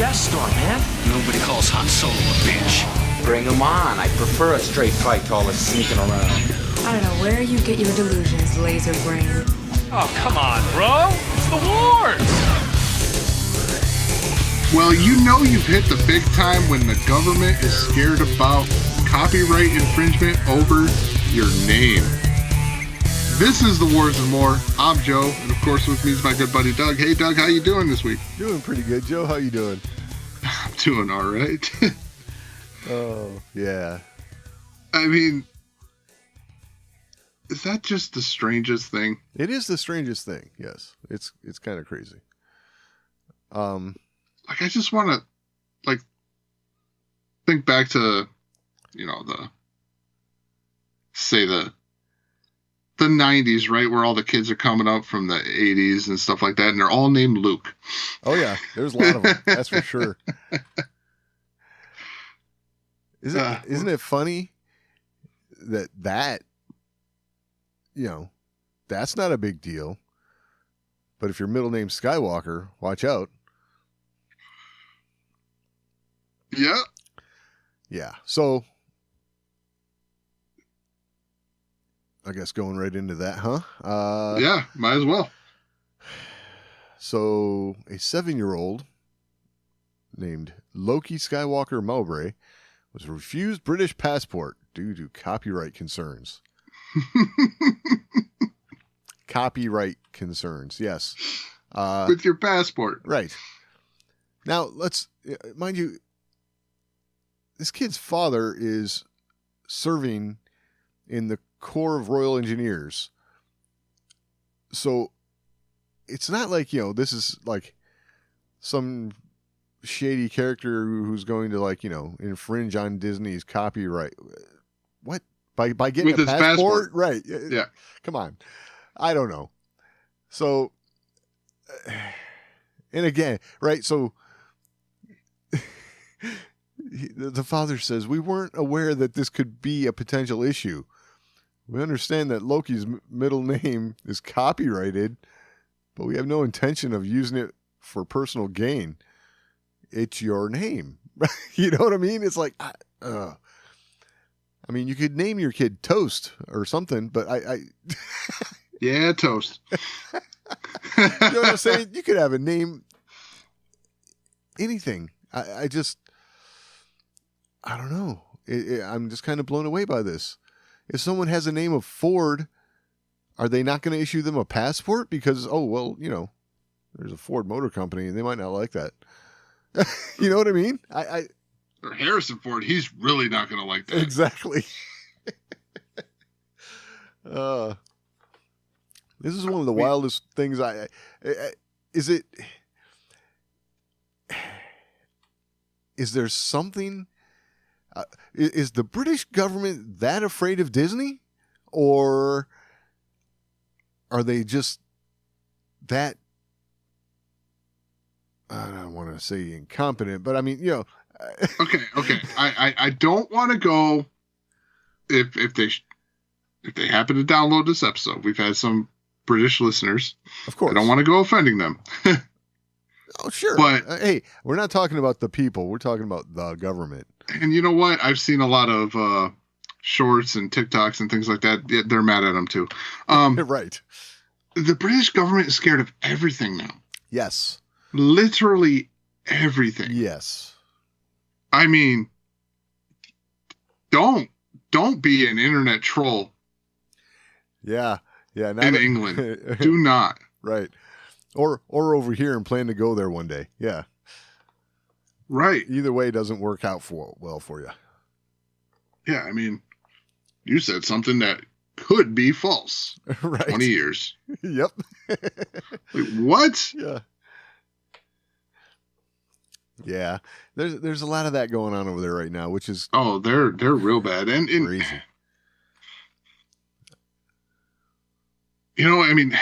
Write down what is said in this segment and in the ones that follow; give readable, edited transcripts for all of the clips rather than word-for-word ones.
Death Star, man. Nobody calls Han Solo a bitch. Bring him on. I prefer a straight fight to all this sneaking around. I don't know where you get your delusions, laser brain. Oh, come on, bro. It's the wars. Well, you know you've hit the big time when the government is scared about copyright infringement over your name. This is The Wars and More. I'm Joe, and of course with me is my good buddy Doug. Hey, Doug, how you doing this week? Doing pretty good, Joe. How you doing? I'm doing all right. Oh, yeah. I mean, is that just the strangest thing? It is the strangest thing. Yes, it's kind of crazy. Like, I just want to, think back to, the 90s, right? Where all the kids are coming up from the 80s and stuff like that, and they're all named Luke. Oh, yeah. There's a lot of them. That's for sure. Isn't it funny that that's not a big deal. But if your middle name's Skywalker, watch out. Yeah. Yeah. So I guess going right into that, huh? Yeah, might as well. So a 7-year-old named Loki Skywalker Mowbray was refused British passport due to copyright concerns. Copyright concerns, yes. With your passport. Right. Now, mind you, this kid's father is serving in the Corps of Royal Engineers. So it's not like, this is like some shady character who's going to infringe on Disney's copyright. What? By getting with a his passport? Right. Yeah. Come on. I don't know. So, and again, right. So the father says, we weren't aware that this could be a potential issue. We understand that Loki's middle name is copyrighted, but we have no intention of using it for personal gain. It's your name. You know what I mean? It's like, I mean, you could name your kid Toast or something, but I yeah, Toast. You know what I'm saying? You could have a name, anything. I don't know. I'm just kind of blown away by this. If someone has a name of Ford, are they not going to issue them a passport? Because, there's a Ford Motor Company and they might not like that. You know what I mean? Or Harrison Ford, he's really not going to like that. Exactly. This is one of the wildest things. Is there something? Is the British government that afraid of Disney, or are they just that? I don't want to say incompetent, but I mean, Okay. I don't want to go. If they happen to download this episode, we've had some British listeners. Of course, I don't want to go offending them. Oh, sure. But hey, we're not talking about the people. We're talking about the government. And you know what? I've seen a lot of shorts and TikToks and things like that. They're mad at them too. Right. The British government is scared of everything now. Yes. Literally everything. Yes. I mean, don't be an internet troll. Yeah. Yeah. In England. Do not. Right. Or over here and plan to go there one day. Yeah. Right. Either way, it doesn't work out well for you. Yeah. I mean, you said something that could be false. Right. 20 years. Yep. Wait, what? Yeah. Yeah. There's a lot of that going on over there right now, which is they're real bad and crazy. I mean,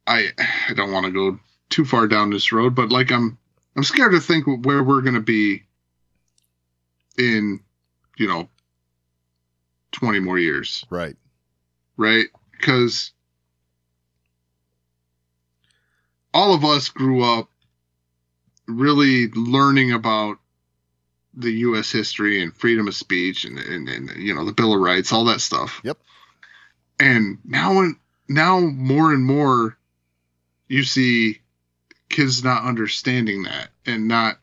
I don't want to go too far down this road, but I'm scared to think where we're going to be in 20 more years. Right. Because all of us grew up really learning about the U.S. history and freedom of speech and the Bill of Rights, all that stuff. Yep. And now more and more you see kids not understanding that and not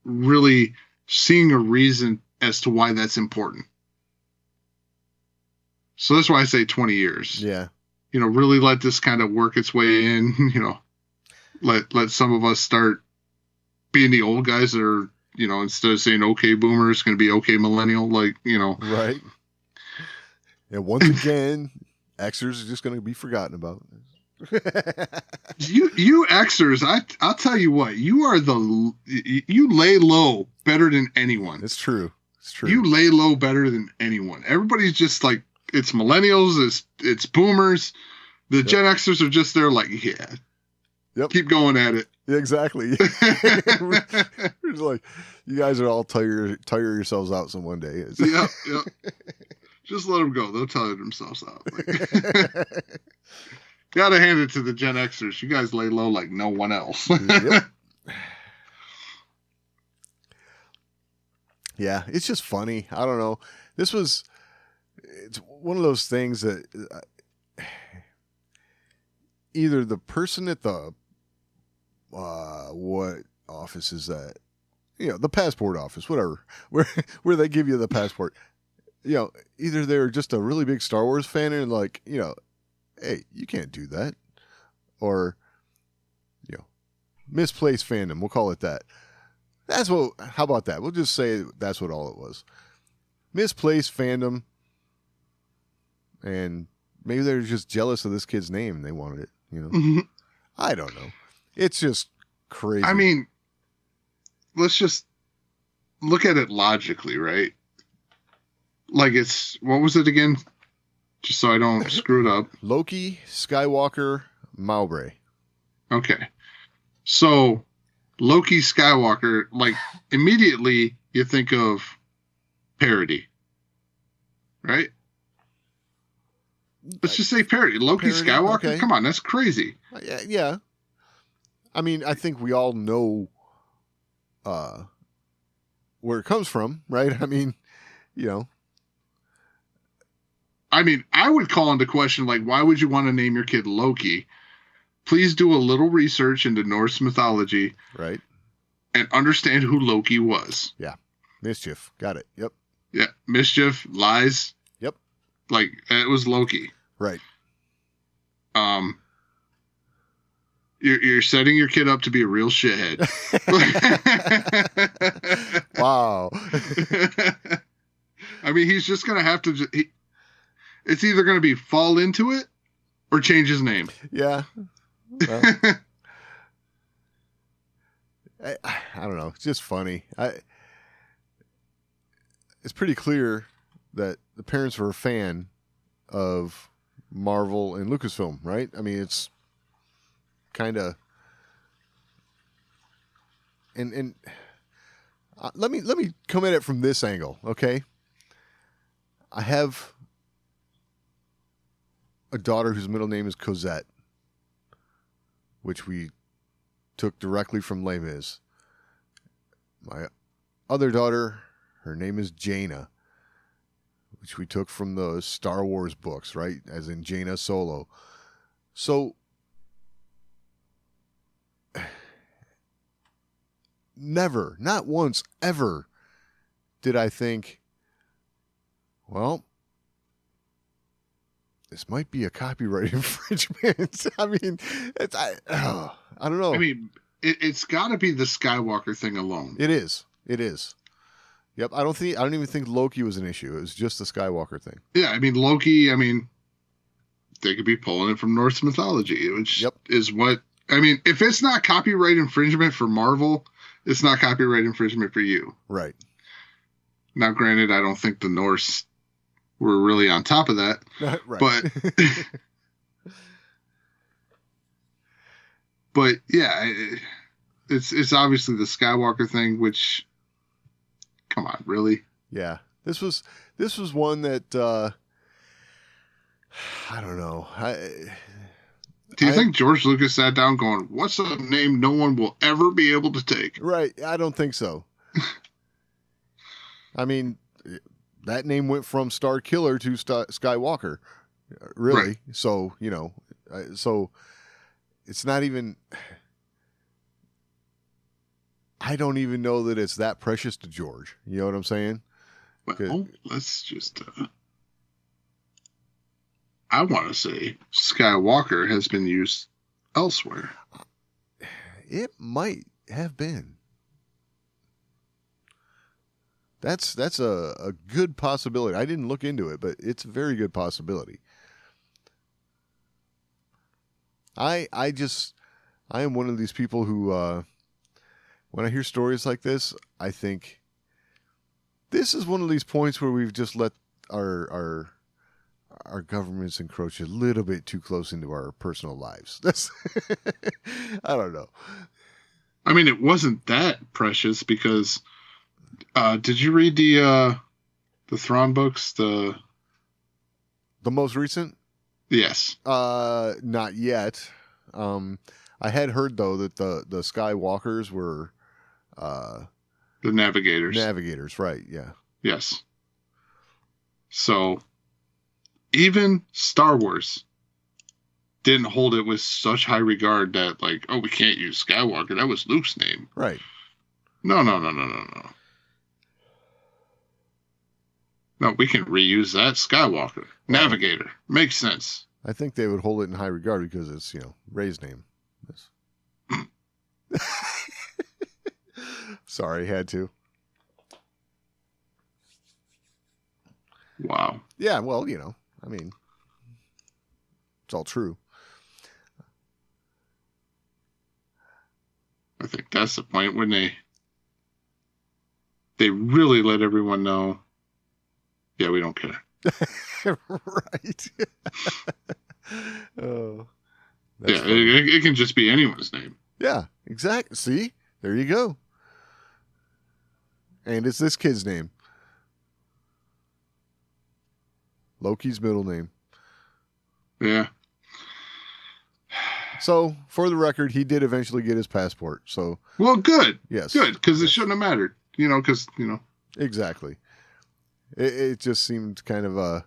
really seeing a reason as to why that's important. So that's why I say 20 years. Yeah. Really let this kind of work its way in, let some of us start being the old guys that are, instead of saying okay boomer, it's going to be okay millennial, Right. And once again, Xers are just going to be forgotten about. you Xers, I'll tell you what, you lay low better than anyone. It's true. It's true. You lay low better than anyone. Everybody's just like, it's millennials, it's boomers. The Gen Xers are just there like, yeah. Yep. Keep going at it. Yeah, exactly. We're just like, you guys are all tire yourselves out some one day. Yep. Just let them go. They'll tire themselves out. Gotta hand it to the Gen Xers. You guys lay low like no one else. Yep. Yeah, it's just funny. I don't know. It's one of those things that either the person at the what office is that? The passport office, whatever, where they give you the passport. Either they're just a really big Star Wars fan and like, hey, you can't do that, or misplaced fandom. We'll call it that. How about that? We'll just say that's what all it was. Misplaced fandom. And maybe they're just jealous of this kid's name and they wanted it, Mm-hmm. I don't know. It's just crazy. I mean, let's just look at it logically, right? Like what was it again? Just so I don't screw it up. Loki, Skywalker, Mowbray. Okay. So Loki, Skywalker, like immediately you think of parody, right? Let's just say parody. Loki, Parody, Skywalker? okay. Come on, that's crazy. Yeah. I mean, I think we all know where it comes from, right? I mean, I would call into question, like, why would you want to name your kid Loki? Please do a little research into Norse mythology. Right. And understand who Loki was. Yeah. Mischief. Got it. Yep. Yeah. Mischief, lies. Yep. Like, it was Loki. Right. You're setting your kid up to be a real shithead. Wow. I mean, he's just going to have to... it's either going to be fall into it or change his name. Yeah. Well, I don't know. It's just funny. It's pretty clear that the parents were a fan of Marvel and Lucasfilm, right? I mean, it's kind of... And let me come at it from this angle, okay? I have a daughter whose middle name is Cosette, which we took directly from Les Mis. My other daughter, her name is Jaina, which we took from the Star Wars books, right? As in Jaina Solo. So, never, not once, ever did I think, well, this might be a copyright infringement. I mean, I don't know. I mean, it's got to be the Skywalker thing alone. It is. Yep. I don't even think Loki was an issue. It was just the Skywalker thing. Yeah. I mean, Loki, they could be pulling it from Norse mythology, which is what, if it's not copyright infringement for Marvel, it's not copyright infringement for you. Right. Now, granted, I don't think the Norse were really on top of that. Right. But yeah, it's obviously the Skywalker thing, which, come on, really? Yeah. This was one that I don't know. Do you think George Lucas sat down going, what's a name no one will ever be able to take? Right. I don't think so. I mean, that name went from Star Killer to Skywalker, really. Right. So, so it's not even, I don't even know that it's that precious to George. You know what I'm saying? Well, let's just, I want to say Skywalker has been used elsewhere. It might have been. That's a good possibility. I didn't look into it, but it's a very good possibility. I am one of these people who, when I hear stories like this, I think this is one of these points where we've just let our governments encroach a little bit too close into our personal lives. That's I don't know. I mean, it wasn't that precious because did you read the Thrawn books? The most recent? Yes. Not yet. I had heard though that the Skywalkers were the Navigators. Navigators, right? Yeah. Yes. So even Star Wars didn't hold it with such high regard that, like, oh, we can't use Skywalker. That was Luke's name. Right. No. No, we can reuse that. Skywalker. Navigator. Makes sense. I think they would hold it in high regard because it's, Rey's name. Yes. Sorry, had to. Wow. Yeah, well, I mean, it's all true. I think that's the point when they really let everyone know, yeah, we don't care. Right. Oh. Yeah, it can just be anyone's name. Yeah, exactly. See? There you go. And it's this kid's name. Loki's middle name. Yeah. So, for the record, he did eventually get his passport. So, well, good. Yes. Good, because it shouldn't have mattered. Because, Exactly. It just seemed kind of a,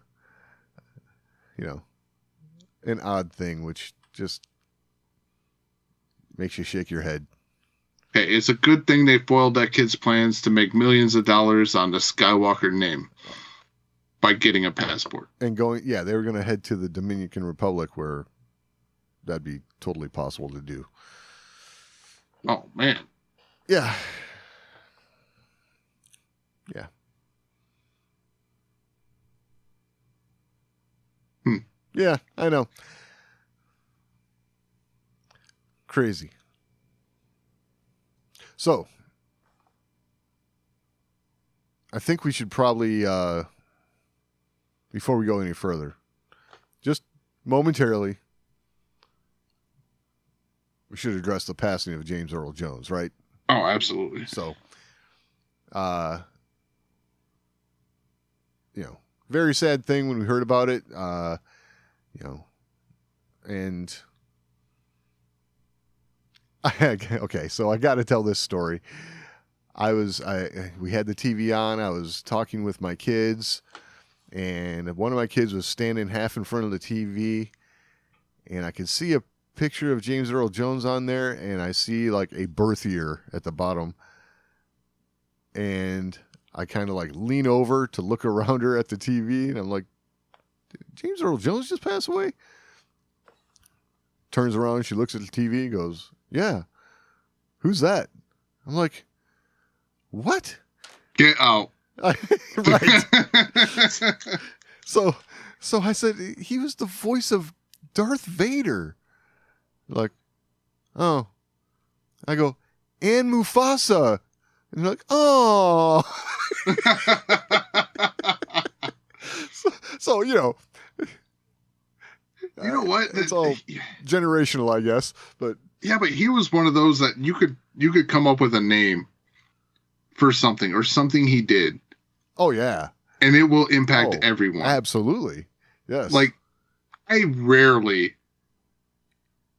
an odd thing, which just makes you shake your head. Hey, it's a good thing they foiled that kid's plans to make millions of dollars on the Skywalker name by getting a passport. And they were going to head to the Dominican Republic where that'd be totally possible to do. Oh, man. Yeah. Yeah. Yeah, I know. Crazy. So, I think we should probably, before we go any further, just momentarily, we should address the passing of James Earl Jones, right? Oh, absolutely. So, very sad thing when we heard about it, and okay, so I got to tell this story. We had the TV on. I was talking with my kids, and one of my kids was standing half in front of the TV, and I could see a picture of James Earl Jones on there, and I see like a birth year at the bottom, and I kind of like lean over to look around her at the TV, and I'm like, did James Earl Jones just pass away? Turns around, she looks at the TV and goes, yeah, who's that? I'm like, what? Get out. Right. So I said, he was the voice of Darth Vader. Like, oh. I go, and Mufasa. And they're like, oh. So you know what? It's all generational, I guess. But yeah, but he was one of those that you could come up with a name for something or something he did. Oh yeah. And it will impact everyone. Absolutely. Yes. Like, I rarely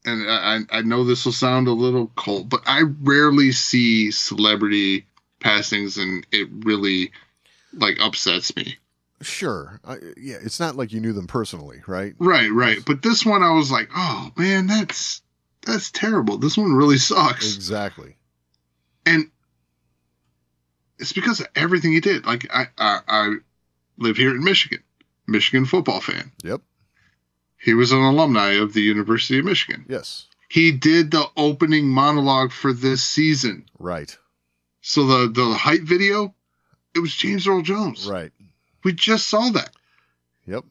and I know this will sound a little cold, but I rarely see celebrity passings, and it really like upsets me. Sure. Yeah, it's not like you knew them personally, right? Right. But this one, I was like, oh man, that's terrible. This one really sucks. Exactly. And it's because of everything he did. Like I live here in Michigan football fan. Yep. He was an alumni of the University of Michigan. Yes. He did the opening monologue for this season. Right. So the hype video, it was James Earl Jones. Right. We just saw that. Yep.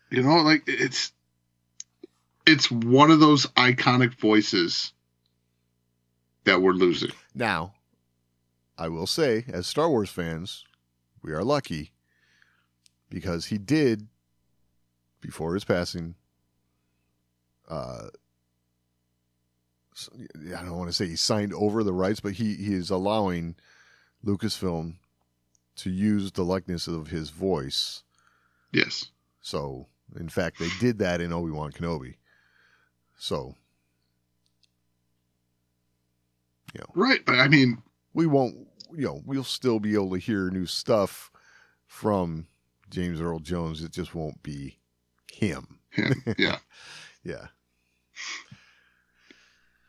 You know, like it's one of those iconic voices that we're losing. Now, I will say, as Star Wars fans, we are lucky because he did, before his passing, I don't want to say he signed over the rights, but he is allowing Lucasfilm to use the likeness of his voice. Yes. So, in fact, they did that in Obi-Wan Kenobi. So, you know. Right, but I mean, we won't, we'll still be able to hear new stuff from James Earl Jones. It just won't be him. Yeah. Yeah.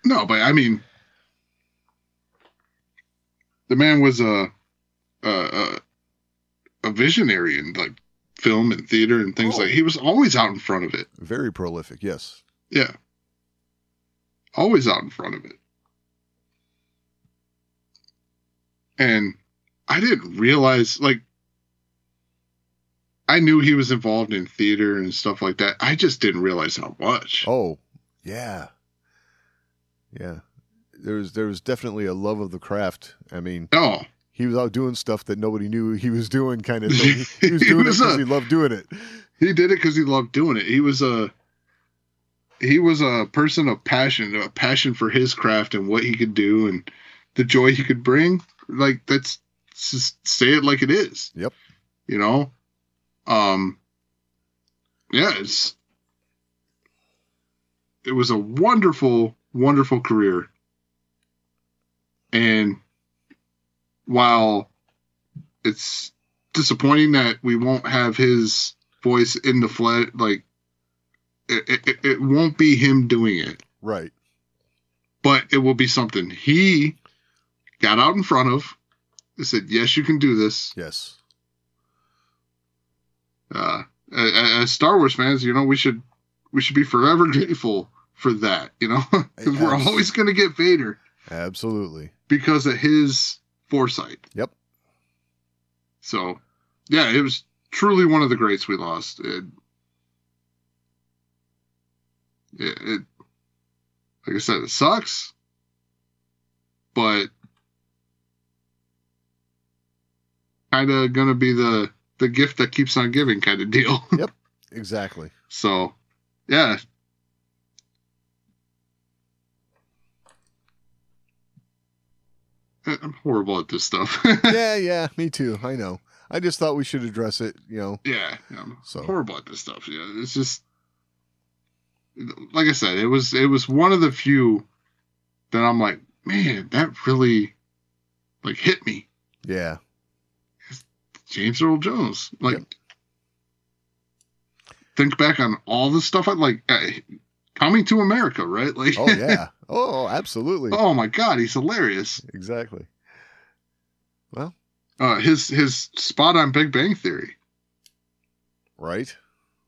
No, but I mean, the man was a visionary in like film and theater and things like. He was always out in front of it. Very prolific, yes. Yeah. Always out in front of it. And I didn't realize, like, I knew he was involved in theater and stuff like that. I just didn't realize how much. Oh, yeah. Yeah. There was definitely a love of the craft. I mean, he was out doing stuff that nobody knew he was doing, kind of thing. He was doing it because he loved doing it. He did it because he loved doing it. He was a person of passion, a passion for his craft and what he could do and the joy he could bring. Like, that's just say it like it is. Yep. You know? Yeah, it was a wonderful, wonderful career. And while it's disappointing that we won't have his voice in the flesh, like it won't be him doing it. Right. But it will be something he got out in front of. They said, yes, you can do this. Yes. As Star Wars fans, we should be forever grateful for that, because we're always going to get Vader. Absolutely. Because of his foresight. Yep. So, yeah, it was truly one of the greats we lost. It like I said, it sucks, but kind of going to be the gift that keeps on giving kind of deal. Yep, exactly. So, yeah. I'm horrible at this stuff. yeah, me too. I know. I just thought we should address it, Yeah, I'm so horrible at this stuff. Yeah, it's just, like I said, it was one of the few that I'm like, man, that really, like, hit me. Yeah. James Earl Jones. Like, yep. Think back on all the stuff I like. Coming to America, right? Like, oh yeah, oh absolutely. Oh my God, he's hilarious. Exactly. Well, his spot on Big Bang Theory, right?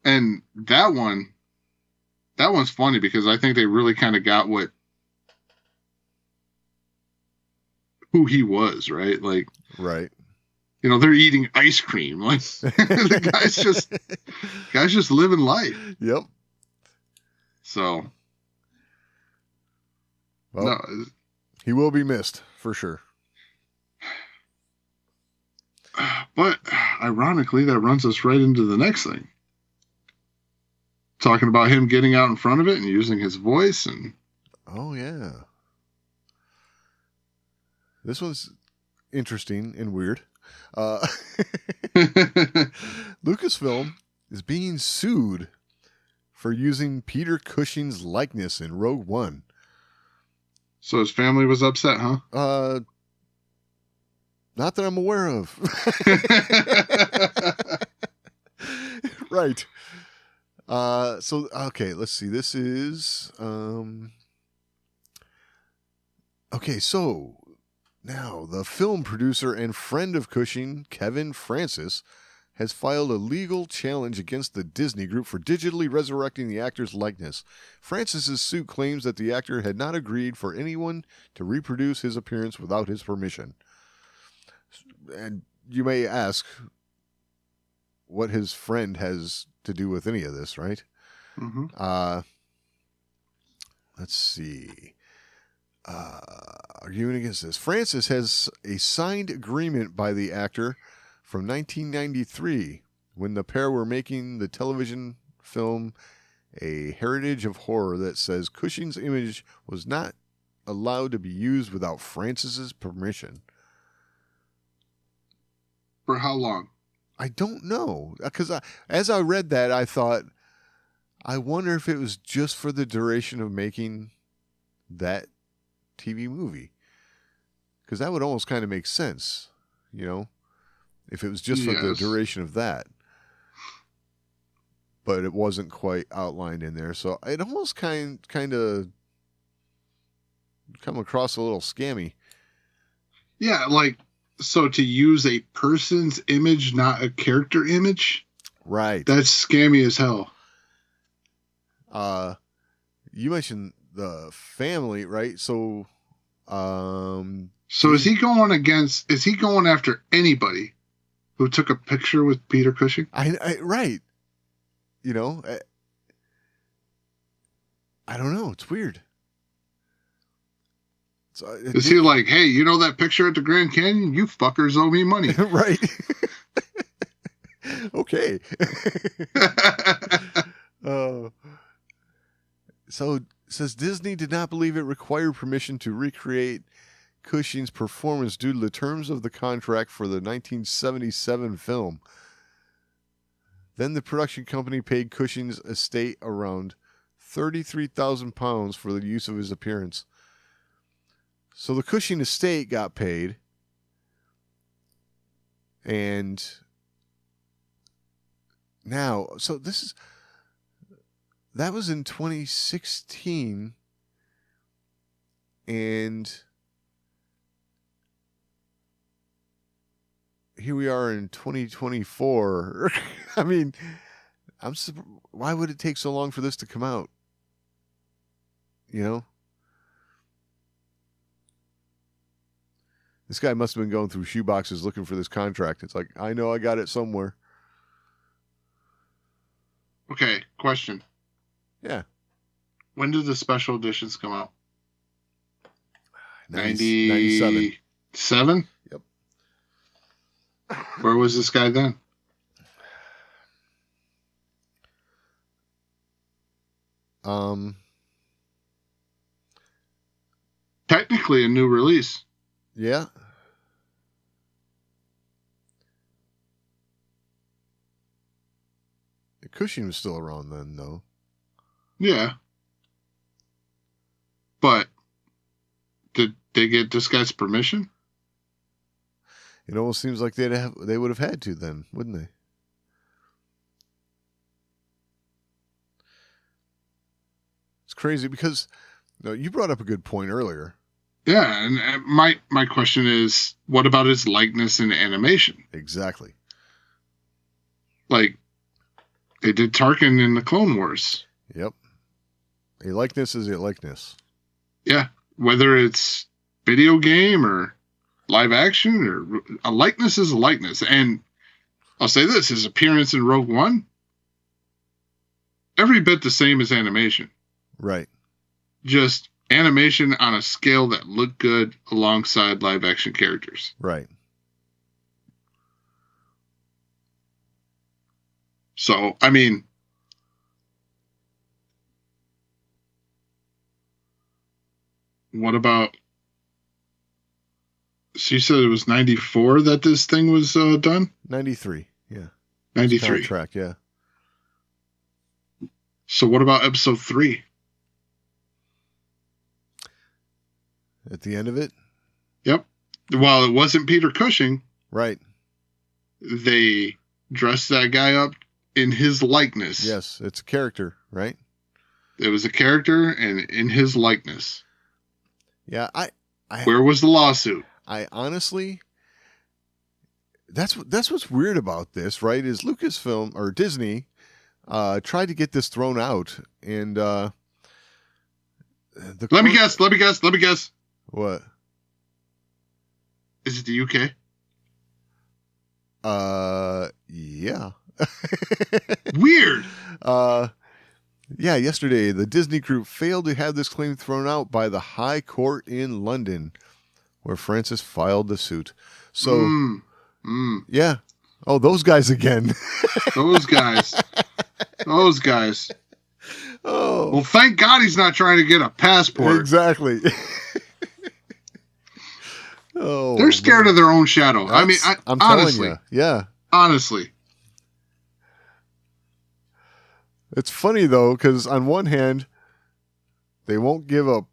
And that one's funny because I think they really kind of got who he was, right? Like, right. They're eating ice cream. Like, the guy's just living life. Yep. So, well, no, he will be missed for sure. But ironically, that runs us right into the next thing. Talking about him getting out in front of it and using his voice and. Oh yeah. This one's interesting and weird. Lucasfilm is being sued for using Peter Cushing's likeness in Rogue One. So his family was upset, huh? Not that I'm aware of. Right. Okay, let's see. This is okay, so now the film producer and friend of Cushing, Kevin Francis, has filed a legal challenge against the Disney Group for digitally resurrecting the actor's likeness. Francis's suit claims that the actor had not agreed for anyone to reproduce his appearance without his permission. And you may ask what his friend has to do with any of this, right? Mm-hmm. Let's see. Arguing against this. Francis has a signed agreement by the actor from 1993 when the pair were making the television film A Heritage of Horror that says Cushing's image was not allowed to be used without Francis's permission. For how long? I don't know, because as I read that, I thought, I wonder if it was just for the duration of making that TV movie, because that would almost kind of make sense, you know, if it was just for the duration of that. But it wasn't quite outlined in there, so it almost kind of come across a little scammy. Yeah, like, so to use a person's image, not a character image? Right. That's scammy as hell. You mentioned the family, right? So is he going after anybody who took a picture with Peter Cushing? Right. You know, I don't know. It's weird. So is he like, hey, you know that picture at the Grand Canyon? You fuckers owe me money. Right. Okay. So it says Disney did not believe it required permission to recreate Cushing's performance due to the terms of the contract for the 1977 film. Then the production company paid Cushing's estate around £33,000 for the use of his appearance. So the Cushing estate got paid, and now, so that was in 2016, and here we are in 2024. I mean, why would it take so long for this to come out? You know? This guy must have been going through shoeboxes looking for this contract. It's like, I know I got it somewhere. Okay, question. Yeah. When did the special editions come out? 97. 7? Yep. Where was this guy then? Technically a new release. Yeah. Cushing was still around then, though. Yeah. But did they get this guy's permission? It almost seems like they would have had to then, wouldn't they? It's crazy because you brought up a good point earlier. Yeah, and my question is, what about his likeness in animation? Exactly. Like, they did Tarkin in the Clone Wars. Yep. A likeness is a likeness. Yeah, whether it's video game or live action, or a likeness is a likeness. And I'll say this, his appearance in Rogue One, every bit the same as animation. Right. Just animation on a scale that looked good alongside live action characters. Right. So, I mean, what about, so you said it was 94 that this thing was done? 93, yeah. 93. Contract, yeah. So what about episode 3? At the end of it? Yep. While it wasn't Peter Cushing, Right. they dressed that guy up in his likeness. Yes, it's a character, right? It was a character and in his likeness. Yeah, I Where was the lawsuit? I honestly, that's what's weird about this, right? Is Lucasfilm or Disney tried to get this thrown out, and Let me guess. What? Is it the UK? Yeah. Weird. Yeah, yesterday the Disney Group failed to have this claim thrown out by the High Court in London, where Francis filed the suit. So, yeah. Oh, those guys again. Those guys. Oh, Well, thank God he's not trying to get a passport. exactly. Oh, They're scared of their own shadow. I mean, I'm honestly, telling you, yeah. honestly. It's funny though, because on one hand, they won't give a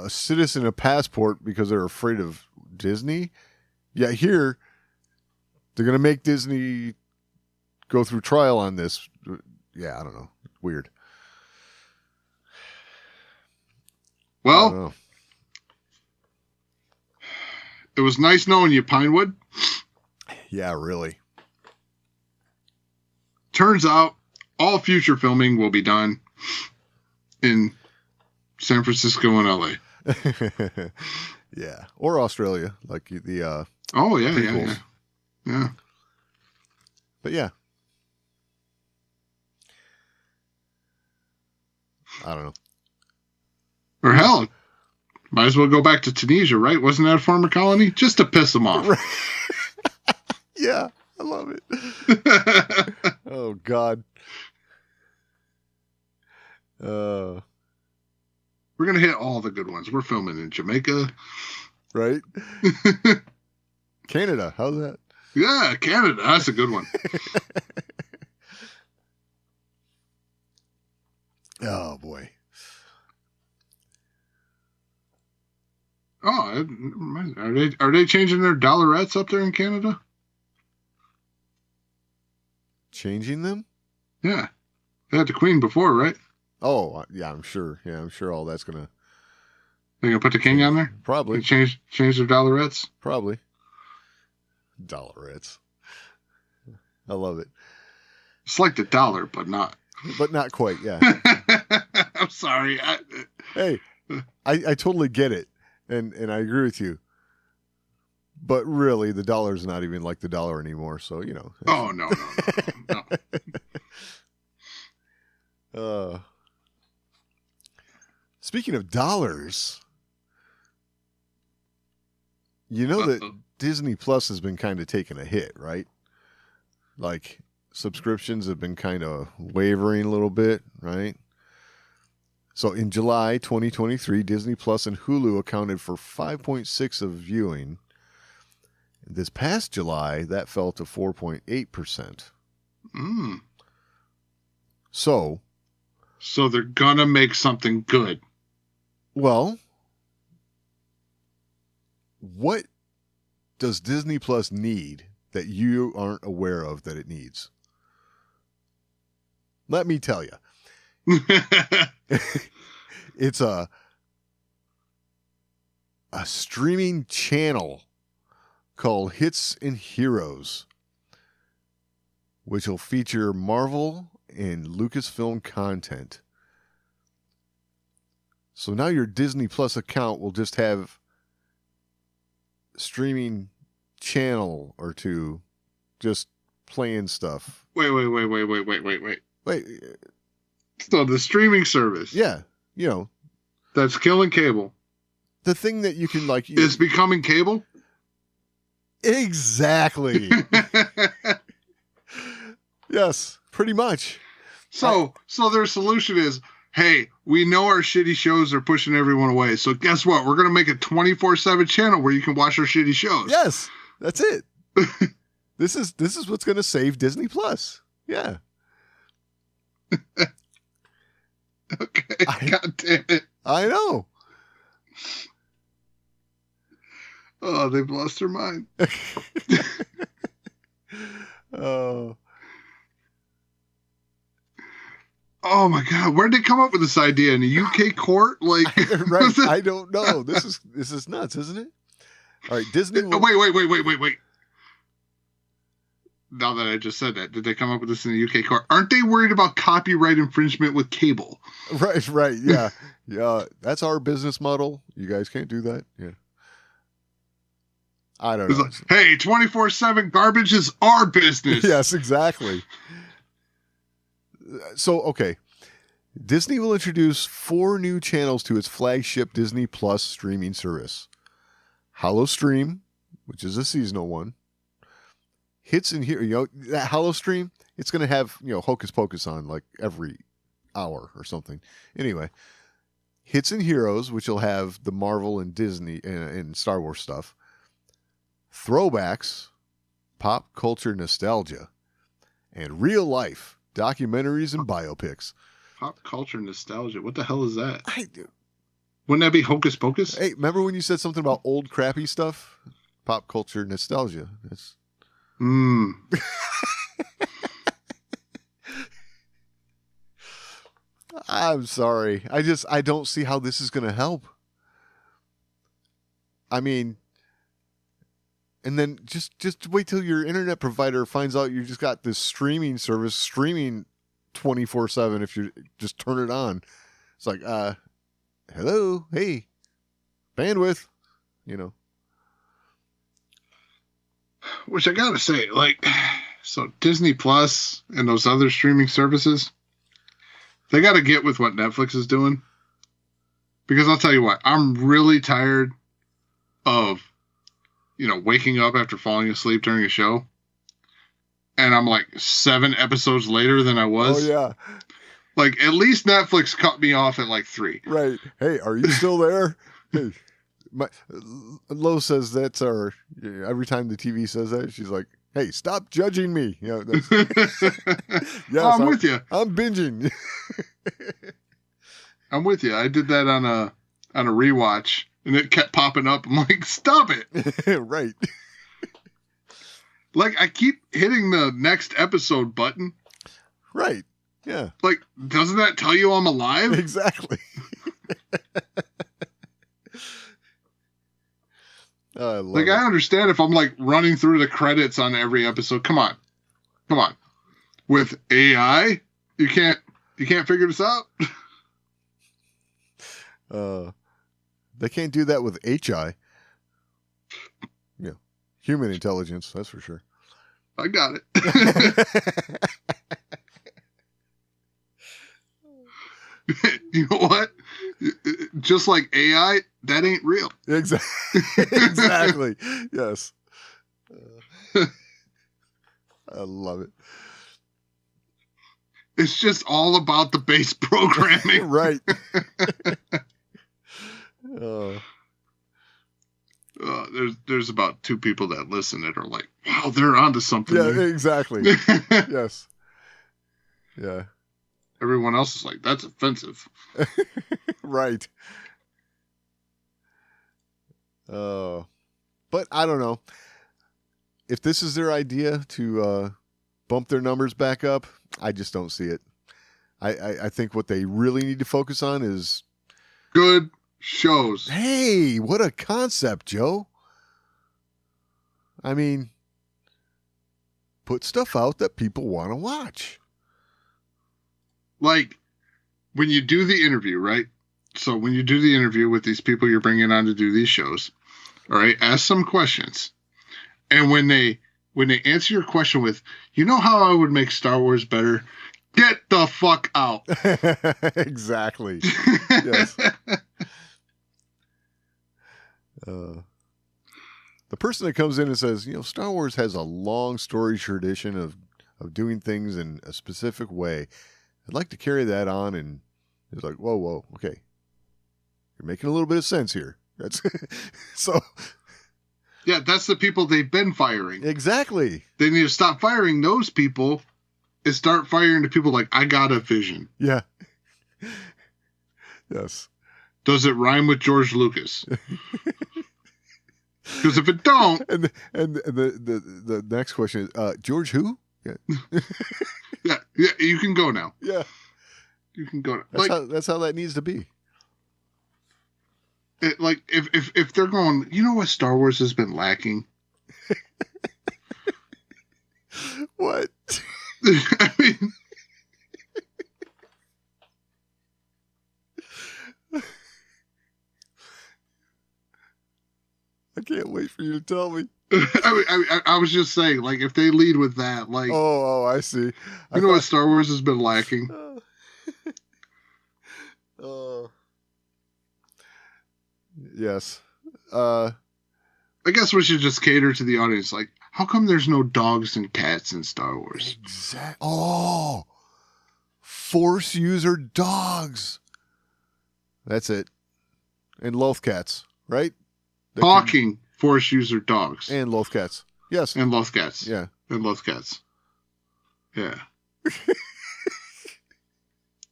citizen a passport because they're afraid of Disney. Yet here, they're gonna make Disney go through trial on this. Yeah, I don't know. Weird. I don't Well, know. it was nice knowing you, Pinewood. Yeah, really. Turns out all future filming will be done in San Francisco and LA. Yeah, or Australia, like the Oh, yeah, prequels. yeah. But yeah, I don't know. Or hell, might as well go back to Tunisia, right? Wasn't that a former colony? Just to piss them off. Yeah, I love it. Oh God. We're going to hit all the good ones. We're filming in Jamaica. Right? Canada, how's that? Yeah, Canada. That's a good one. Oh boy. Oh, never mind. Are they changing their dollarettes up there in Canada? Changing them? Yeah. They had the Queen before, right? Oh, yeah, I'm sure. Yeah, I'm sure all that's gonna They gonna put the King on there? They probably change their dollarettes? probably dollarettes. I love it, It's like the dollar, but not. but not quite. Yeah. I'm sorry. Hey, I totally get it, and I agree with you. But really, the dollar's not even like the dollar anymore. So you know. Oh no. Speaking of dollars, you know that Disney Plus has been kind of taking a hit, right? Like subscriptions have been kind of wavering a little bit, right? So in July 2023, Disney Plus and Hulu accounted for 5.6% of viewing. This past July, that fell to 4.8%. So they're gonna make something good. Well, what does Disney Plus need that you aren't aware of that it needs? Let me tell you. It's a streaming channel called Hits and Heroes, which will feature Marvel and Lucasfilm content. So now your Disney Plus account will just have streaming channel or two just playing stuff. Wait. Wait, So the streaming service yeah, you know, that's killing cable the thing that you can like is becoming cable? exactly. Yes, pretty much. So their solution is, hey, we know our shitty shows are pushing everyone away. So guess what? We're going to make a 24/7 channel where you can watch our shitty shows. Yes, that's it. This is what's going to save Disney Plus. Yeah. Okay. God damn it. I know. Oh, they've lost their mind. Oh. Oh my God. Where did they come up with this idea? In a UK court? Like, Right. I don't know. This is nuts, isn't it? All right, Disney. Oh, wait. Now that I just said that, did they come up with this in the UK court? Aren't they worried about copyright infringement with cable? Right. Yeah. Yeah. That's our business model. You guys can't do that. Yeah. I don't know. Like, hey, 24/7 garbage is our business. Yes, exactly. So, okay. Disney will introduce 4 new channels to its flagship Disney Plus streaming service. Hollow Stream, which is a seasonal one. Hits in here, that Hollow Stream, it's going to have, Hocus Pocus on like every hour or something. Anyway, Hits and Heroes, which will have the Marvel and Disney and Star Wars stuff. Throwbacks, pop culture nostalgia, and real life documentaries and biopics. Pop culture nostalgia. What the hell is that? I do. Wouldn't that be Hocus Pocus? Hey, remember when you said something about old crappy stuff? Pop culture nostalgia. That's. I'm sorry. I don't see how this is going to help. I mean, and then just wait till your internet provider finds out you just got this streaming service streaming 24/7 if you just turn it on. It's like, hello, hey, bandwidth, Which I gotta say, so Disney Plus and those other streaming services, they gotta get with what Netflix is doing. Because I'll tell you what, I'm really tired of, waking up after falling asleep during a show. And I'm like 7 episodes later than I was. Oh, yeah. Like, at least Netflix cut me off at 3. Right. Hey, are you still there? Hey, Lo says that's our, every time the TV says that, she's like, hey, stop judging me. That's, yes, I'm with you. I'm binging. I'm with you. I did that on a rewatch, and it kept popping up. I'm like, stop it. Right. I keep hitting the next episode button. Right. Yeah. Doesn't that tell you I'm alive? Exactly. I love it. I understand if I'm running through the credits on every episode. Come on. With AI, you can't figure this out. They can't do that with HI. Yeah. Human intelligence, that's for sure. I got it. You know what? Just like AI, that ain't real. Exactly. Yes. I love it. It's just all about the base programming. Right. There's about 2 people that listen that are like, wow, they're onto something. Yeah, there. exactly. Yes. Yeah. Everyone else is like, that's offensive. Right. But I don't know. If this is their idea to bump their numbers back up, I just don't see it. I think what they really need to focus on is good shows. Hey, what a concept, Joe. I mean, put stuff out that people want to watch. When you do the interview, right? So when you do the interview with these people you're bringing on to do these shows, all right, ask some questions. And when they answer your question with, how I would make Star Wars better, get the fuck out. Exactly. Yes. The person that comes in and says, Star Wars has a long story tradition of doing things in a specific way. I'd like to carry that on. And it's like, whoa, okay. You're making a little bit of sense here. That's so. Yeah, that's the people they've been firing. Exactly. They need to stop firing those people and start firing the people like, I got a vision. Yeah. Yes. Does it rhyme with George Lucas? Because if it don't, And the next question is George who? Yeah. yeah, you can go now. Yeah. You can go. That's how that needs to be. If they're going, you know what Star Wars has been lacking? What? I mean, I can't wait for you to tell me. I was just saying, like, if they lead with that, like, Oh, I see. you know what Star Wars has been lacking? Yes. I guess we should just cater to the audience. Like, how come there's no dogs and cats in Star Wars? Oh, Force user dogs. That's it. And loth cats, right? Talking Force user dogs. And loth cats. Yes. And loth cats. Yeah. And loth cats. Yeah.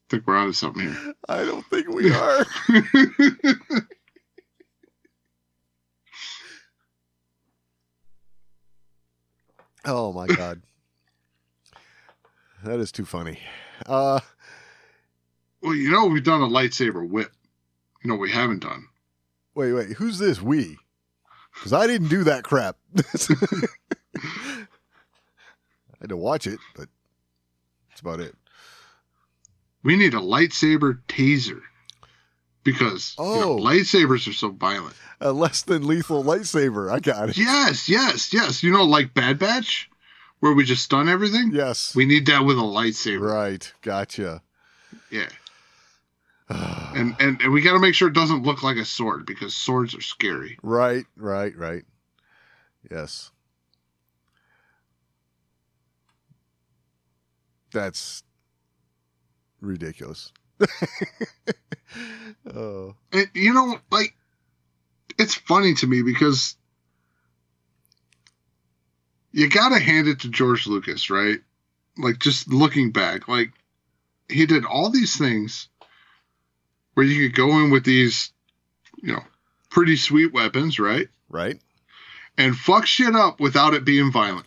Think we're onto something here. I don't think we are. Oh my God. That is too funny. Well, you know, we've done a lightsaber whip. You know what we haven't done? Wait, who's this we? Because I didn't do that crap. I had to watch it, but that's about it. We need a lightsaber taser. Because lightsabers are so violent. A less than lethal lightsaber. I got it. Yes. You know, like Bad Batch, where we just stun everything? Yes. We need that with a lightsaber. Right. Gotcha. Yeah. and we got to make sure it doesn't look like a sword, because swords are scary. Right. Yes. That's ridiculous. Oh. And, you know, like, it's funny to me because you got to hand it to George Lucas, right? Like, just looking back, like, he did all these things where you could go in with these, you know, pretty sweet weapons, right? Right. And fuck shit up without it being violent.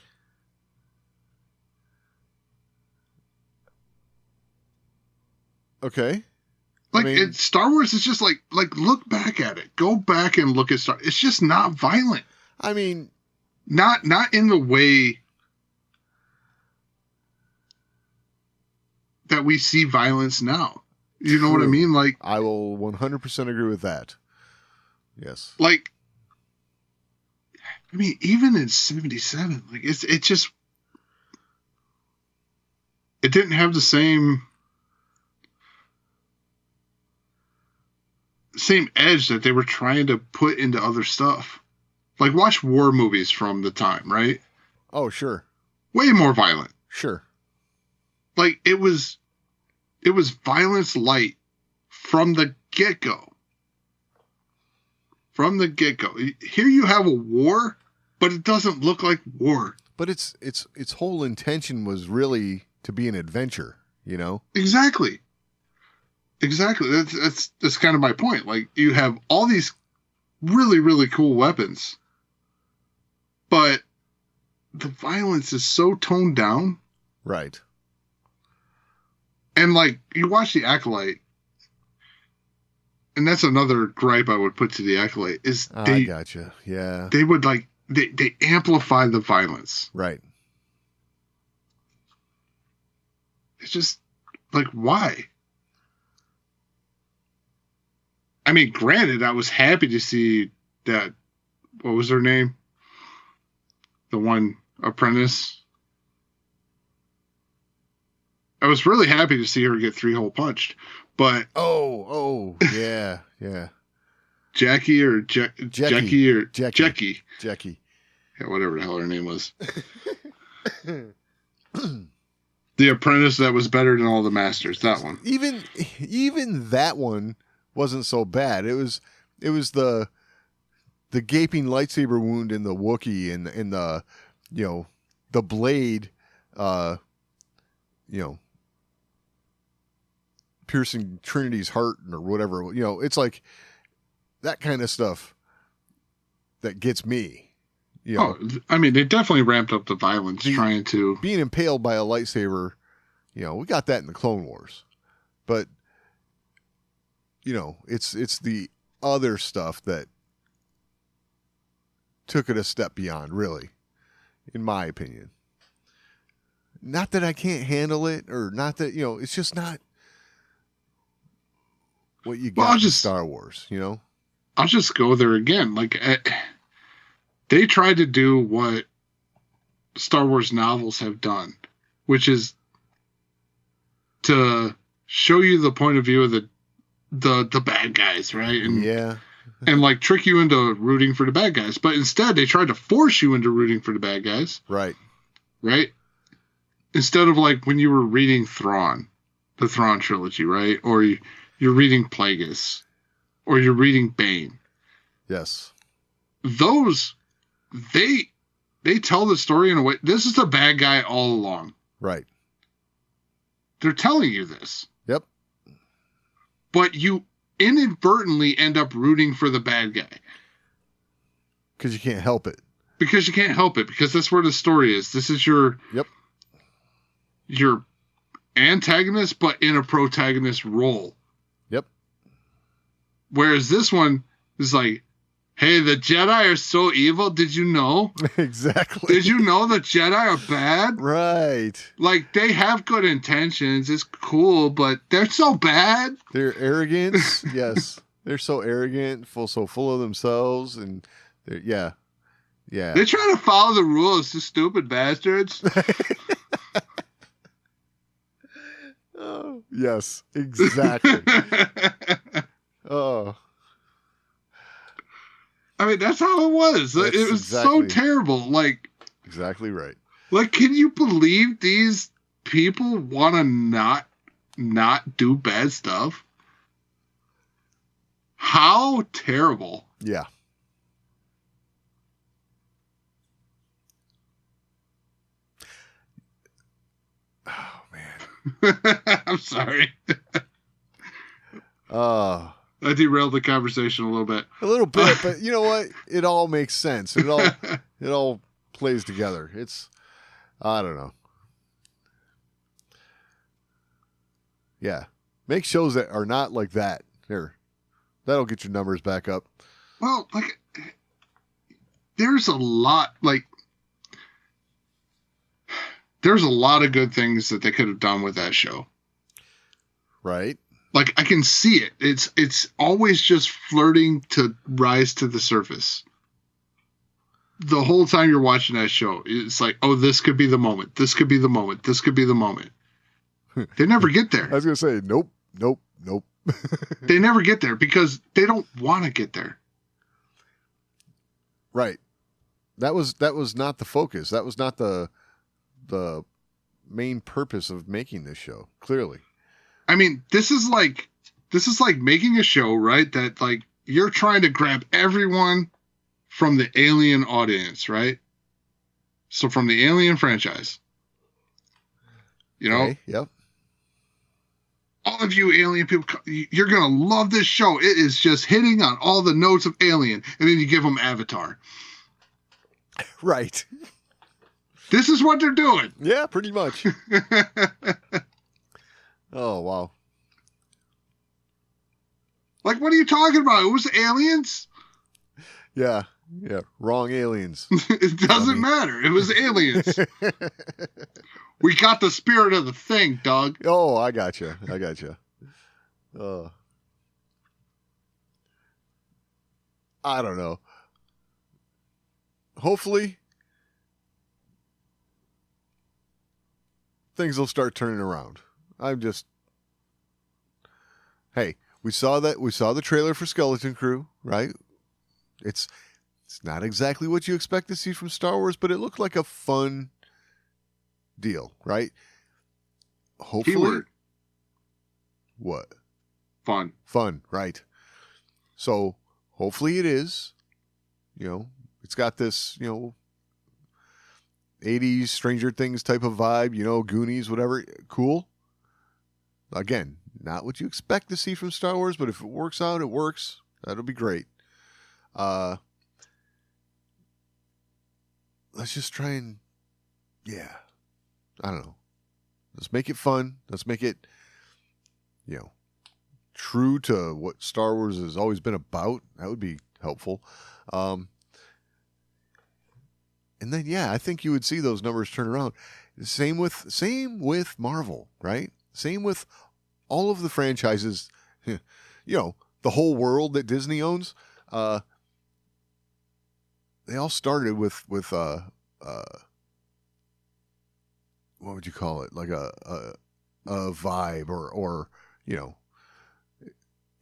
Okay. Like, I mean, Star Wars is just like, look back at it. Go back and look at Star. It's just not violent. I mean, not in the way that we see violence now. You know what I mean? Like, I will 100% agree with that. Yes. Like, I mean, even in 77, like, it just, it didn't have the same edge that they were trying to put into other stuff. Like, watch war movies from the time, right? Oh, sure. Way more violent. Sure. Like, it was violence light from the get-go. From the get-go. Here you have a war, but it doesn't look like war. But its whole intention was really to be an adventure, you know? Exactly. That's kind of my point. Like, you have all these really, really cool weapons, but the violence is so toned down. Right. And, like, you watch The Acolyte, and that's another gripe I would put to The Acolyte, is I gotcha. Yeah. They would, like, they amplify the violence. Right. It's just, like, why? I mean, granted, I was happy to see that, what was her name? The one apprentice. I was really happy to see her get 3-hole punched, but yeah. Jackie or Jackie or Jackie. Yeah, whatever the hell her name was. The apprentice that was better than all the masters. That one. Even that one wasn't so bad. It was the gaping lightsaber wound in the Wookiee and the, you know, the blade, you know, piercing Trinity's heart or whatever. You know, it's like that kind of stuff that gets me. You know, I mean, they definitely ramped up the violence trying to... Being impaled by a lightsaber, you know, we got that in the Clone Wars. But, you know, it's the other stuff that took it a step beyond, really, in my opinion. Not that I can't handle it, or not that, you know, it's just not what you got in Star Wars, you know? I'll just go there again. Like, they tried to do what Star Wars novels have done, which is to show you the point of view of the bad guys, right? And, and like trick you into rooting for the bad guys. But instead, they tried to force you into rooting for the bad guys. Right. Right? Instead of like when you were reading Thrawn, the Thrawn trilogy, right? Or you're reading Plagueis, or you're reading Bane. Yes. Those, they tell the story in a way. This is the bad guy all along. Right. They're telling you this. Yep. But you inadvertently end up rooting for the bad guy. Because you can't help it. Because you can't help it. Because that's where the story is. This is your antagonist, but in a protagonist role. Yep. Whereas this one is like, hey, the Jedi are so evil. Did you know? Exactly. Did you know the Jedi are bad? Right. Like, they have good intentions. It's cool, but they're so bad. They're arrogant. Yes. They're so arrogant, so full of themselves. And they're, yeah. They try to follow the rules, the stupid bastards. Oh, yes, exactly. Oh. I mean, that's how it was. It was so terrible. Like, exactly right. Like, can you believe these people want to not do bad stuff? How terrible. Yeah. Oh, man. I'm sorry. I derailed the conversation a little bit. A little bit, but you know what? It all makes sense. It all plays together. It's, I don't know. Yeah. Make shows that are not like that. Here. That'll get your numbers back up. Well, like, there's a lot of good things that they could have done with that show. Right. Like, I can see it. It's always just flirting to rise to the surface. The whole time you're watching that show, it's like, oh, this could be the moment. This could be the moment. This could be the moment. They never get there. I was going to say, nope. They never get there because they don't want to get there. Right. That was not the focus. That was not the main purpose of making this show, clearly. I mean, this is like making a show, right? That like you're trying to grab everyone from the Alien audience, right? So from the Alien franchise, you know, okay, yep. All of you Alien people, you're gonna love this show. It is just hitting on all the notes of Alien, and then you give them Avatar. Right. This is what they're doing. Yeah, pretty much. Oh, wow. Like, what are you talking about? It was aliens? Yeah. Wrong aliens. It doesn't matter. It was aliens. We got the spirit of the thing, Doug. Oh, I got you. I don't know. Hopefully, things will start turning around. Hey, we saw the trailer for Skeleton Crew, right? It's not exactly what you expect to see from Star Wars, but it looked like a fun deal, right? Hopefully. Keyword. What? Fun, right. So, hopefully it is. You know, it's got this, 80s Stranger Things type of vibe, Goonies, whatever. Cool. Again, not what you expect to see from Star Wars, but if it works out, it works. That'll be great. Let's just try and, I don't know. Let's make it fun. Let's make it, true to what Star Wars has always been about. That would be helpful. And then, I think you would see those numbers turn around. Same with Marvel, right? Same with all of the franchises, the whole world that Disney owns. They all started with what would you call it? Like a vibe or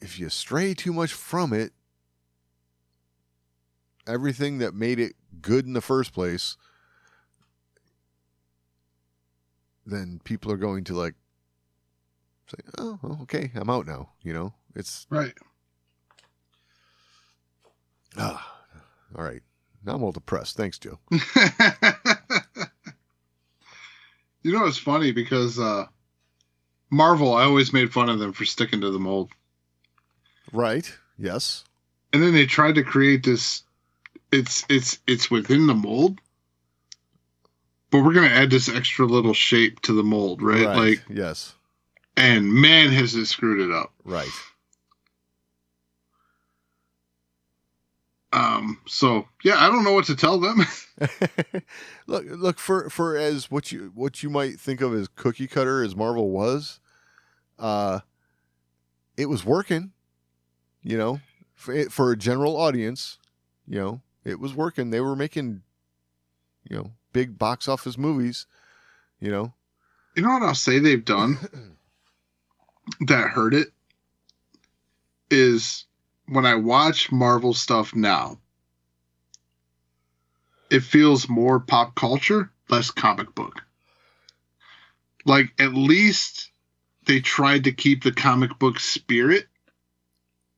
if you stray too much from it, everything that made it good in the first place, then people are going to like say, oh, okay, I'm out now. It's right. All right. Now I'm all depressed. Thanks, Joe. It's funny because Marvel, I always made fun of them for sticking to the mold. Right. Yes. And then they tried to create this. It's within the mold, but we're going to add this extra little shape to the mold, right? Like, yes. And man, has it screwed it up. Right. So I don't know what to tell them. look for as what you might think of as cookie cutter as Marvel was, it was working, for a general audience, it was working. They were making, big box office movies, You know what I'll say they've done that hurt it is when I watch Marvel stuff now, it feels more pop culture, less comic book. Like, at least they tried to keep the comic book spirit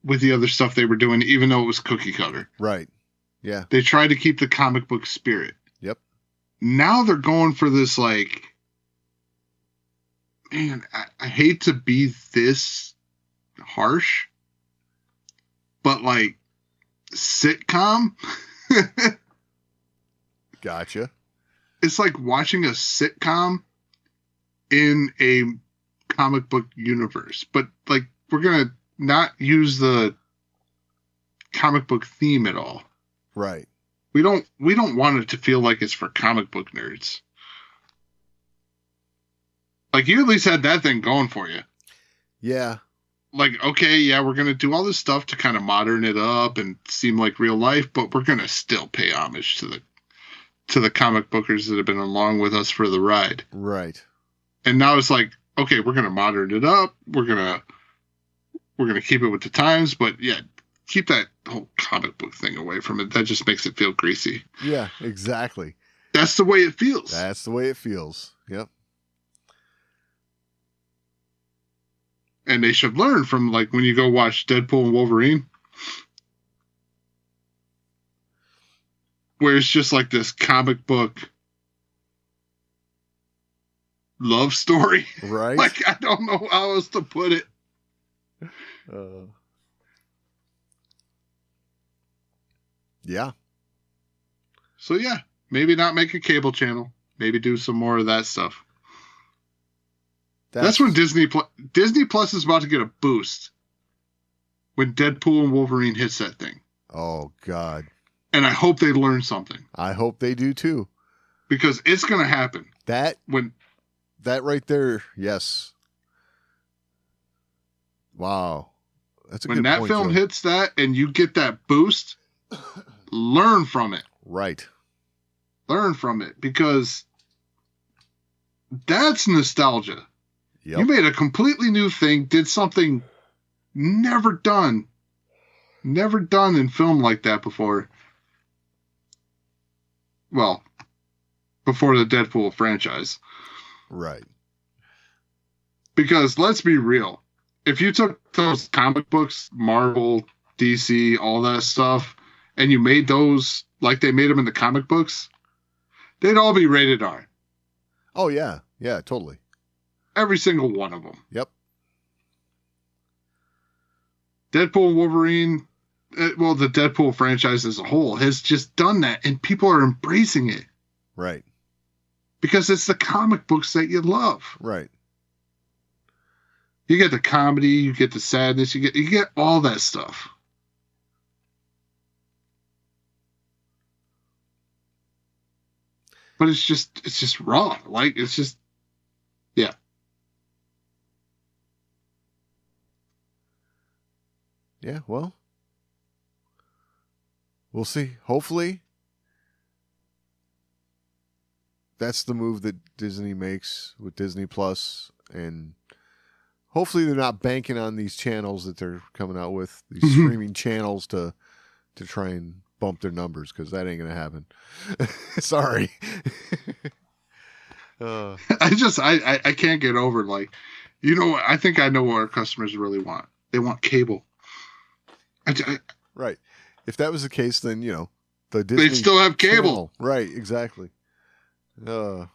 with the other stuff they were doing, even though it was cookie cutter. Right. Yeah. They tried to keep the comic book spirit. Yep. Now they're going for this, like, man, I hate to be this harsh, but like sitcom. Gotcha. It's like watching a sitcom in a comic book universe, but like we're gonna not use the comic book theme at all. Right. We don't want it to feel like it's for comic book nerds. Like, you at least had that thing going for you. Yeah. Like, okay, yeah, we're going to do all this stuff to kind of modern it up and seem like real life, but we're going to still pay homage to the comic bookers that have been along with us for the ride. Right. And now it's like, okay, we're going to modern it up. We're going to keep it with the times, but yeah, keep that whole comic book thing away from it. That just makes it feel greasy. Yeah, exactly. That's the way it feels. That's the way it feels. Yep. And they should learn from, like, when you go watch Deadpool and Wolverine, where it's just like this comic book love story. Right. Like, I don't know how else to put it. Yeah. So, yeah, maybe not make a cable channel. Maybe do some more of that stuff. That's when Disney Plus is about to get a boost when Deadpool and Wolverine hits that thing. Oh, God. And I hope they learn something. I hope they do, too. Because it's going to happen. That right there, yes. Wow. That's a good point. When that film hits that and you get that boost, learn from it. Right. Learn from it, because that's nostalgia. Yep. You made a completely new thing, did something never done in film like that before. Well, before the Deadpool franchise. Right. Because let's be real. If you took those comic books, Marvel, DC, all that stuff, and you made those like they made them in the comic books, they'd all be rated R. Oh, yeah. Yeah, totally. Every single one of them. Yep. Deadpool, Wolverine, well, the Deadpool franchise as a whole has just done that, and people are embracing it Right. because it's the comic books that you love. Right. You get the comedy, you get the sadness, you get all that stuff. But it's just raw. Like, it's just, yeah. Yeah, well, we'll see. Hopefully, that's the move that Disney makes with Disney Plus, and hopefully they're not banking on these channels that they're coming out with, these streaming channels to try and bump their numbers, because that ain't gonna happen. Sorry. I can't get over, like, you know what? I think I know what our customers really want. They want cable. Right. If that was the case, then, you know, the Disney they'd still have cable. channel. Right, exactly. All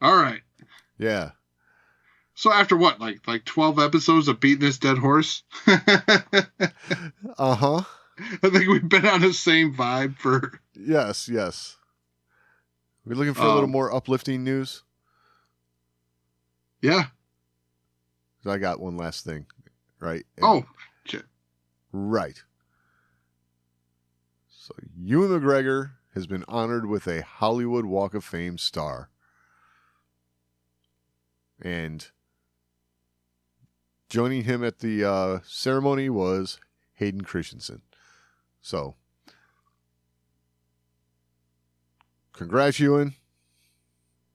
right. Yeah. So after what, like 12 episodes of beating this dead horse? Uh-huh. I think we've been on the same vibe for... Yes. We're looking for a little more uplifting news. Yeah. I got one last thing, right? Oh, shit. Right. So Ewan McGregor has been honored with a Hollywood Walk of Fame star. And joining him at the ceremony was Hayden Christensen. So, congrats, Ewan.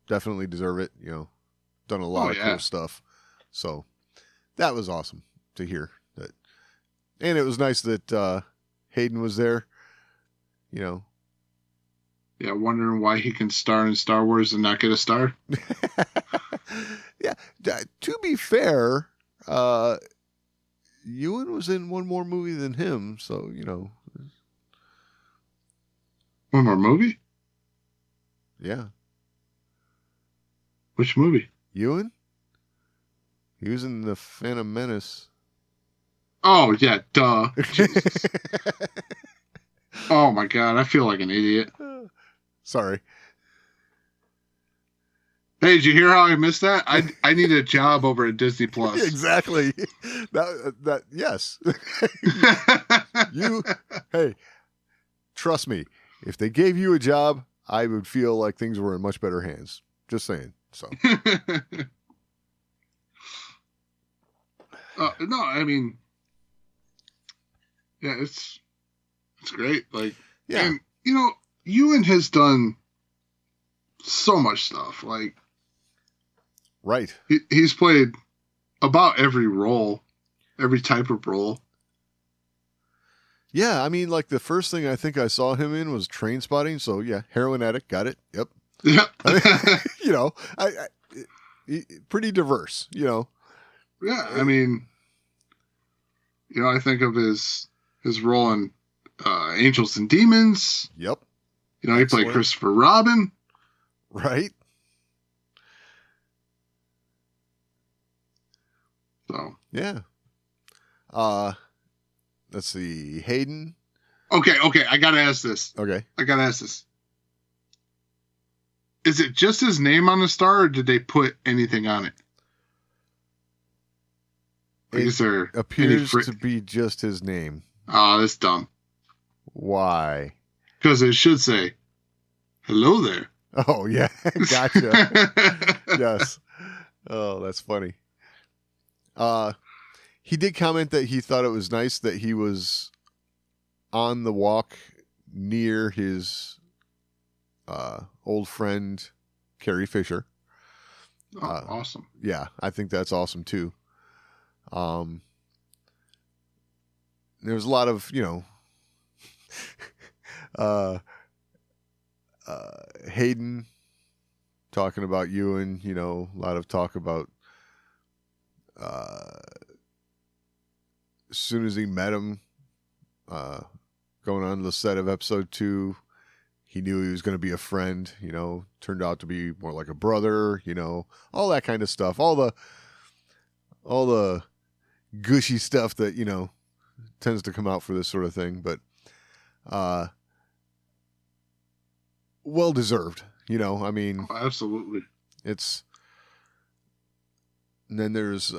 Definitely deserve it. You know, done a lot of cool stuff. So, that was awesome to hear. And it was nice that Hayden was there. You know. Yeah, wondering why he can star in Star Wars and not get a star. Yeah. To be fair, Ewan was in one more movie than him, so, you know. One more movie? Yeah. Which movie? Ewan? He was in The Phantom Menace. Oh, yeah, duh. Jesus. Oh, my God. I feel like an idiot. Sorry. Hey, did you hear how I missed that? I need a job over at Disney Plus. Exactly. That yes. Hey, trust me. If they gave you a job, I would feel like things were in much better hands. Just saying. So. No, I mean, yeah, it's great. Like, yeah, and you know, Ewan has done so much stuff. Like, right. He's played about every role, every type of role. Yeah, I mean, like the first thing I think I saw him in was Trainspotting. So yeah, heroin addict, got it. Yep. Yeah. You know, pretty diverse. You know. Yeah, I mean, you know, I think of his role in Angels and Demons. Yep. You know, he played Christopher Robin. Right. So yeah. Let's see, Hayden. Okay, I gotta ask this. Okay. Is it just his name on the star, or did they put anything on it? Like, is there appears to be just his name. Oh, that's dumb. Why? Because it should say, "Hello there." Oh yeah, gotcha. Yes. Oh, that's funny. He did comment that he thought it was nice that he was on the walk near his old friend Carrie Fisher. Oh, awesome. Yeah, I think that's awesome too. There was a lot of, you know, Hayden talking about Ewan, you know, a lot of talk about as soon as he met him, going on the set of episode 2, he knew he was going to be a friend, you know, turned out to be more like a brother, you know, all that kind of stuff. All the gushy stuff that, tends to come out for this sort of thing, but well deserved, I mean, Oh, absolutely. it's, and then there's,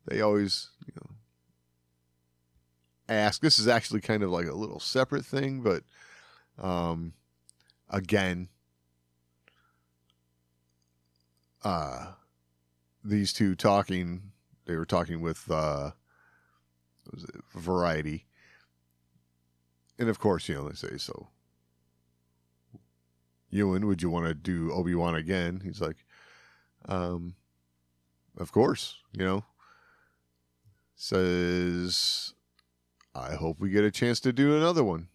they always, ask, this is actually kind of like a little separate thing, but again, these two talking, they were talking with what was it, Variety, and of course, they say, so Ewan, would you want to do Obi-Wan again? He's like, of course, says, I hope we get a chance to do another one.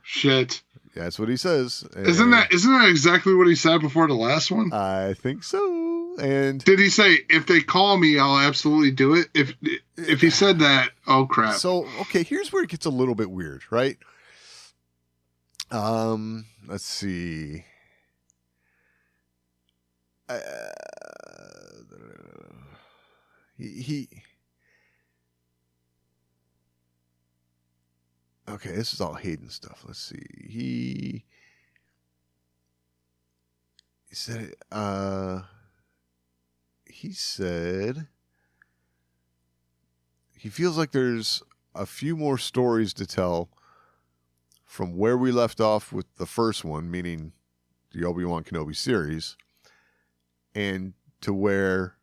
Shit. That's what he says. Isn't that exactly what he said before the last one? I think so. And did he say, if they call me, I'll absolutely do it? If he said that, oh crap. So, okay, here's where it gets a little bit weird, right? Let's see. Okay, this is all Hayden stuff. Let's see. He said he feels like there's a few more stories to tell from where we left off with the first one, meaning the Obi-Wan Kenobi series, and to where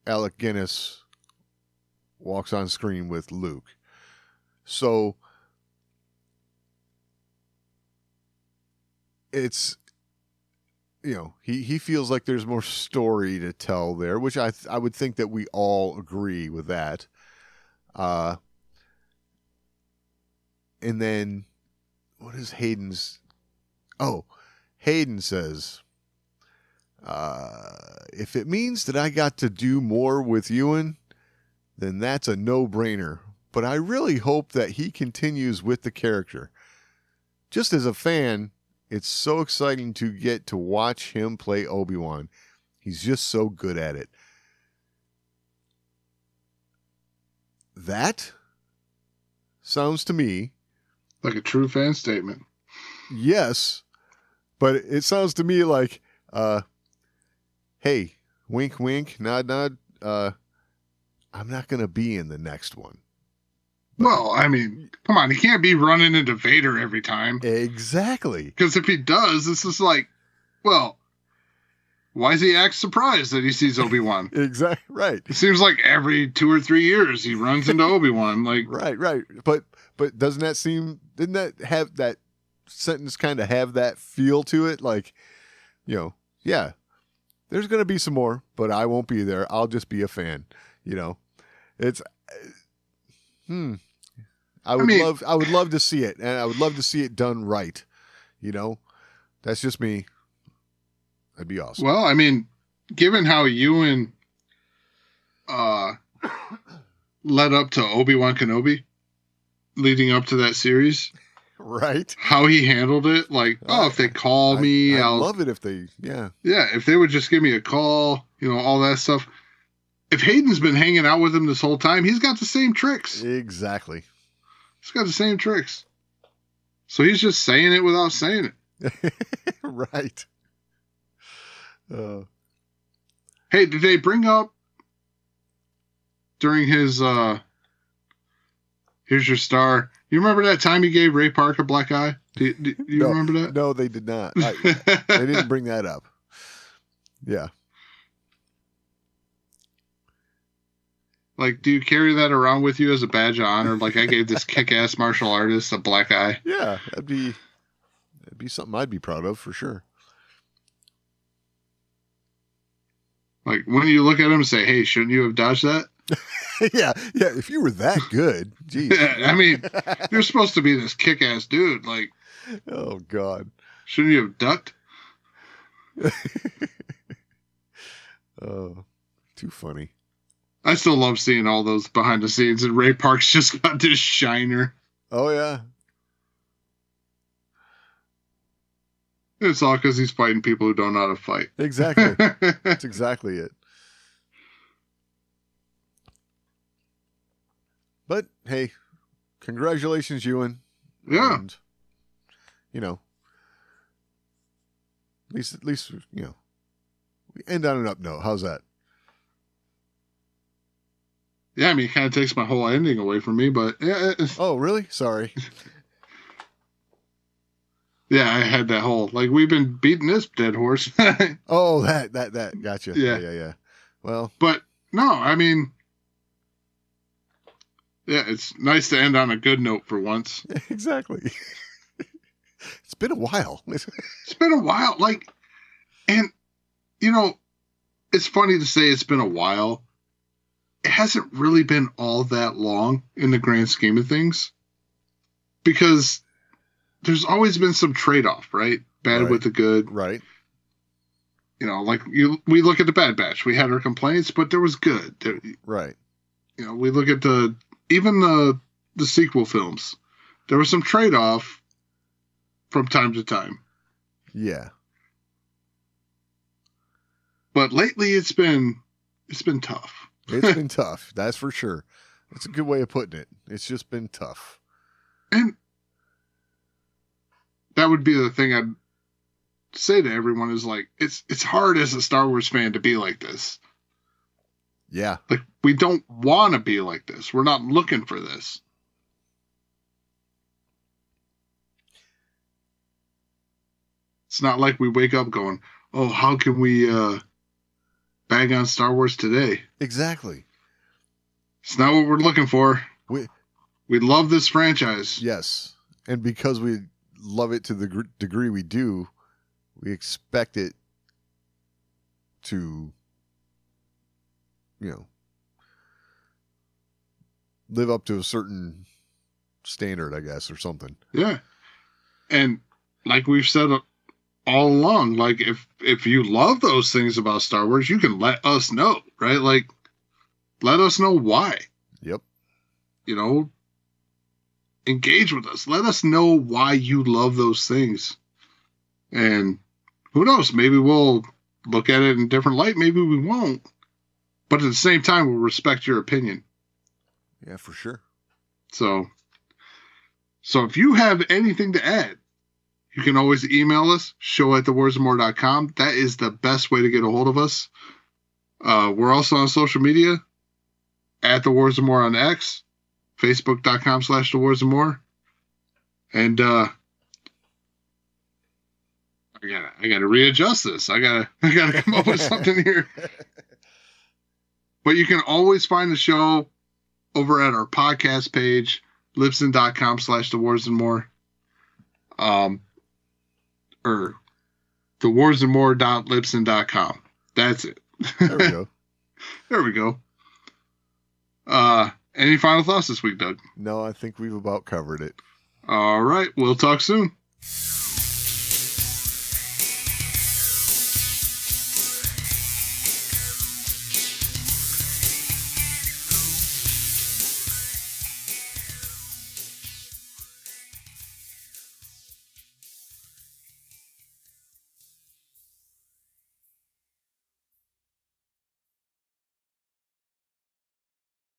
Alec Guinness walks on screen with Luke. So it's, he feels like there's more story to tell there, which I would think that we all agree with that. And then what is Hayden's? Oh, Hayden says, if it means that I got to do more with Ewan, then that's a no-brainer. But I really hope that he continues with the character. Just as a fan, it's so exciting to get to watch him play Obi-Wan. He's just so good at it. That sounds to me like a true fan statement. Yes, but it sounds to me like, hey, wink, wink, nod, nod. I'm not going to be in the next one. Well, I mean, come on. He can't be running into Vader every time. Exactly. Because if he does, this is like, well, why does he act surprised that he sees Obi-Wan? Exactly. Right. It seems like every 2 or 3 years he runs into Obi-Wan. Like, right. But doesn't that seem, didn't that have that sentence kind of have that feel to it? Like, yeah, there's going to be some more, but I won't be there. I'll just be a fan. It's, I would love to see it, and I would love to see it done right. That's just me. That'd be awesome. Well, I mean, given how Ewan led up to Obi-Wan Kenobi, leading up to that series, right? How he handled it, like, if they call me, I'll love it if they, yeah, if they would just give me a call, all that stuff. If Hayden's been hanging out with him this whole time, he's got the same tricks. Exactly. He's got the same tricks. So he's just saying it without saying it. Right. Hey, did they bring up during his here's your star? You remember that time he gave Ray Park a black eye? Do you remember that? No, they did not. They didn't bring that up. Yeah. Like, do you carry that around with you as a badge of honor? Like, I gave this kick-ass martial artist a black eye. Yeah, that'd be something I'd be proud of for sure. Like, when you look at him and say, "Hey, shouldn't you have dodged that?" yeah. If you were that good, geez. I mean, you're supposed to be this kick-ass dude. Like, oh God, shouldn't you have ducked? Oh, too funny. I still love seeing all those behind the scenes, and Ray Park's just got this shiner. Oh, yeah. It's all because he's fighting people who don't know how to fight. Exactly. That's exactly it. But hey, congratulations, Ewan. Yeah. And, you know, at least, you know, we end on an up note. How's that? Yeah, I mean, it kind of takes my whole ending away from me, but yeah. Oh, really? Sorry. Yeah, I had that whole, like, we've been beating this dead horse. Oh, that. Gotcha. Yeah. Yeah. Well, But no, I mean, yeah, it's nice to end on a good note for once. exactly. It's been a while. It's been a while. Like, and, you know, it's funny to say it's been a while. It hasn't really been all that long in the grand scheme of things. Because there's always been some trade-off, right? Bad Right. with the good. Right. You know, like we look at the Bad Batch. We had our complaints, but there was good. Right. You know, we look at even the sequel films. There was some trade-off from time to time. Yeah. But lately it's been tough. It's been tough. That's for sure. That's a good way of putting it. It's just been tough. And that would be the thing I'd say to everyone is like, it's hard as a Star Wars fan to be like this. Yeah. Like, we don't want to be like this. We're not looking for this. It's not like we wake up going, oh, how can we bag on Star Wars today? Exactly. It's not what we're looking for. We love this franchise. Yes. And because we love it to the degree we do, we expect it to, you know, live up to a certain standard, I guess, or something. Yeah. And like we've said all along, like if you love those things about Star Wars, you can let us know, right? Like, let us know why. Yep. You know, engage with us. Let us know why you love those things. And who knows, maybe we'll look at it in a different light. Maybe we won't. But at the same time, we'll respect your opinion. Yeah, for sure. So if you have anything to add, you can always email us, show@thewarsandmore.com. That is the best way to get a hold of us. We're also on social media, at The Wars and More on X, facebook.com/The Wars and More. And I gotta readjust this. I gotta come up with something here. But you can always find the show over at our podcast page, libsyn.com/The Wars and More. Or thewarsandmore.libsyn.com. That's it. There we go. There we go. Any final thoughts this week, Doug? No, I think we've about covered it. All right. We'll talk soon.